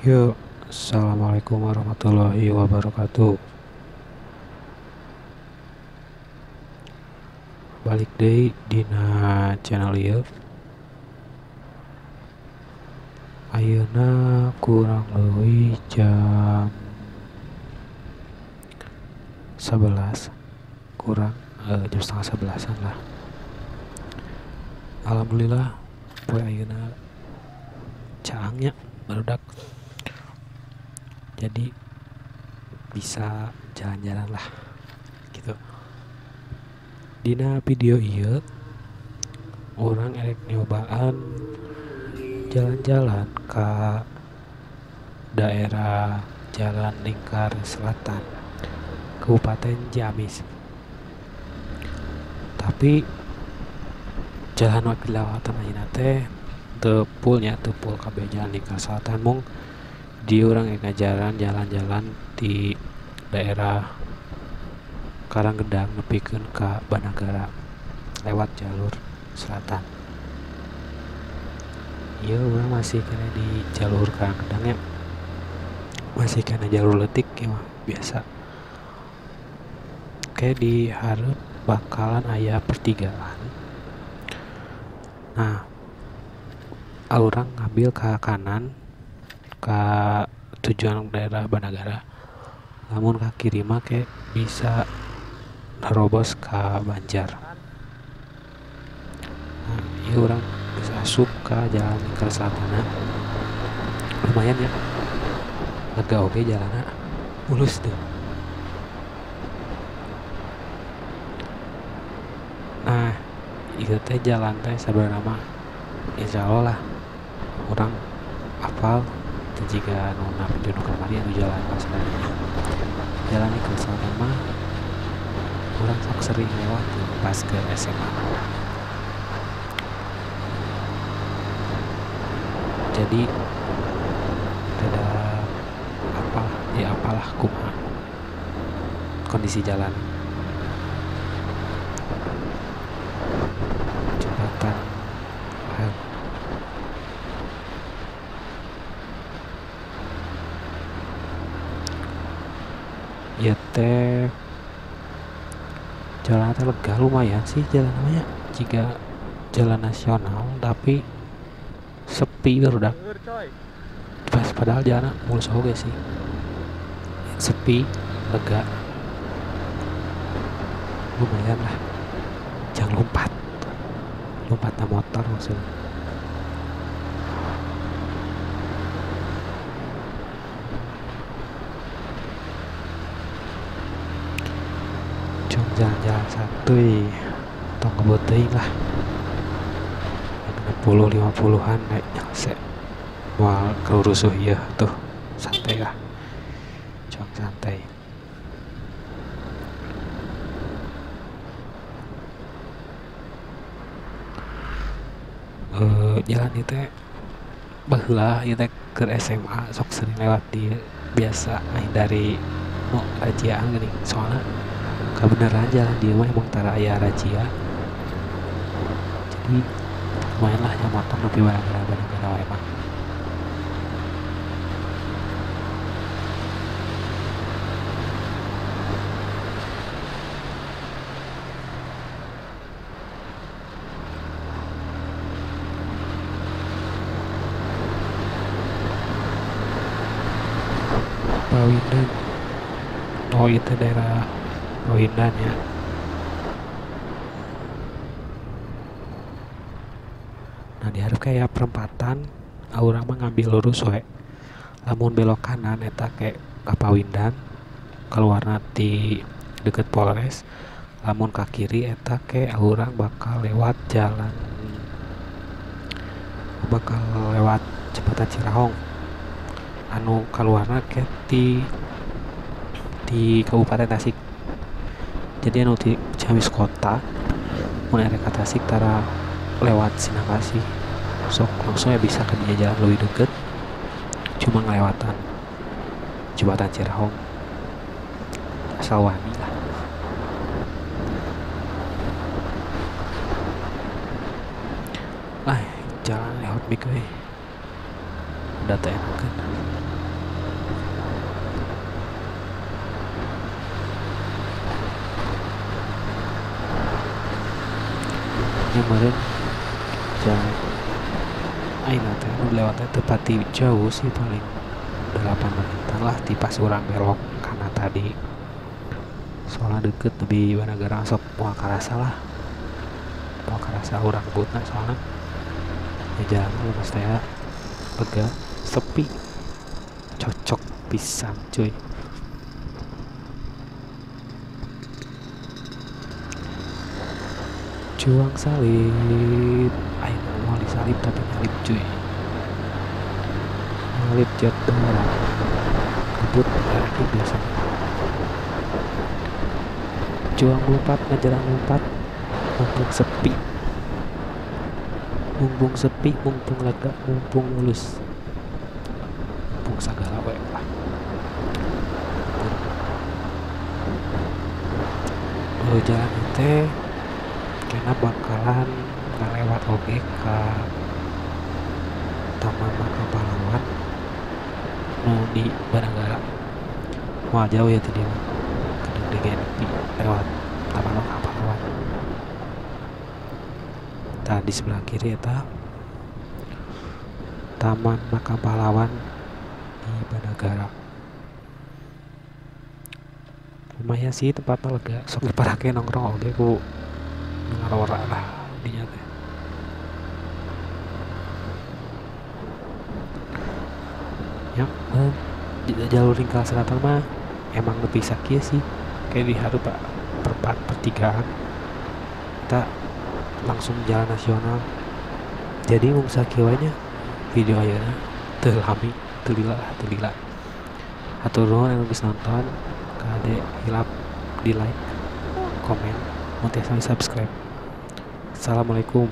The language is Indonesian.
Yuk, assalamualaikum warahmatullahi wabarakatuh. Balik deh dina channel ieu. Ayeuna kurang leuwih jam 11 kurang jam setengah 11-an lah. Alhamdulillah poe ayeuna caangnya barudak. Jadi bisa jalan-jalan lah gitu. Dina video ieu orang erek nyobaan jalan-jalan ke daerah Jalan Lingkar Selatan, Kabupaten Ciamis. Tapi jalan waktu lawatan ayeuna teh teu full kabeh Jalan Lingkar Selatan, mung di urang ngajaran jalan-jalan di daerah Karanggedang nepikeun ka Banagara lewat jalur selatan. Iya, urang masih kena di jalur Karanggedang ya, masih kena jalur leutik ya mah biasa. Oke, di hareup bakalan aya pertigaan. Nah, urang ngambil ke kanan ke tujuan daerah Banagara. Namun ke kiri mah kayak bisa nerobos ke Banjar. Nah, iya orang bisa asup ke Jalan Lingkar Selatan. Lumayan ya, lega oke jalannya, mulus deh. Nah, itu teh jalan teh sebenarnya mah insya Allah lah orang hafal dan jika nona video kamari anu jalan pas Jalan Lingkar Selatan mah orang sok sering lewat pas ke SMA. Jadi ada apalah kumaha kondisi jalan, jembatan rel. Ya teh jalan teh lega, lumayan sih jalan namanya jika jalan nasional, tapi sepi barudak. Pas padahal jalan mulus oge sih, sepi, lega, lumayan lah. Jangan lompat na motor maksudnya. Cuma jalan-jalan santuy, tong ngebut teuing lah. 60-50an naik nyangse mual kerusuh ya tuh, santai lah, cuma santai. Jalan itu baheula ieu teh ke SMA sok sering lewat di biasa dari rajiaan gini, soalnya kebenaran jalan dia mah emang tara aya rajia, jadi lumayan lah yang motor lebih Banagara wae mah. Pawindan, oh itu daerah Pawindan ya. Nah, diharap kayak perempatan urang mah ngambil lurus we, lamun belok kanan eta kayak ka Pawindan keluarna di deket Polres. Lamun ka kiri eta kayak urang bakal lewat jembatan Cirahong anu keluarna kayak di Kabupaten Tasik. Jadi anu di Ciamis kota mun arek ka Tasik tara lewat Sinangkasih sok langsung ya bisa ke dia jalan lebih deket, cuma ngelewatan jembatan Cirahong asal wani lah. Jalan lewat mik we udah teh enakeun. yang meren jalan aina teh lewatnya tepati jauh sih, paling 8 menitan lah di pas orang belok karena tadi soalnya deket lebih Banagara sok mau karasa lah, mau karasa orang butna soalnya ya jalan lu saya lega sepi cocok pisang cuy. Juang salib ayo mau disalib tapi nyalip cuy, nyalip jet darah kebut lagi biasanya. Juang lompat ngejalan lompat mumpung sepi, mumpung sepi, mumpung lega, mumpung mulus, mumpung segala we lah. Jalan teh kena bakalan ngelewat oge ka Taman Makam Pahlawan nu di Banagara. Wah jauh ya tadi mah kadang DGNP lewat Taman Makam Pahlawan. Tadi sebelah kiri eta Taman Makam Pahlawan di Banagara. Lumayan sih tempatnya lega, sok diparake nongkrong oge ku ngarora lah dinya teh. Ya, jalur Ringkal Selatan mah emang lebih sakit sih, kayak di Harupa pertigaan kita langsung jalan nasional. Jadi mau sakiwanya video ayeuna teu lami teu lila hatur nuhun anu geus nonton kade hilap di like komen mau subscribe. Assalamualaikum.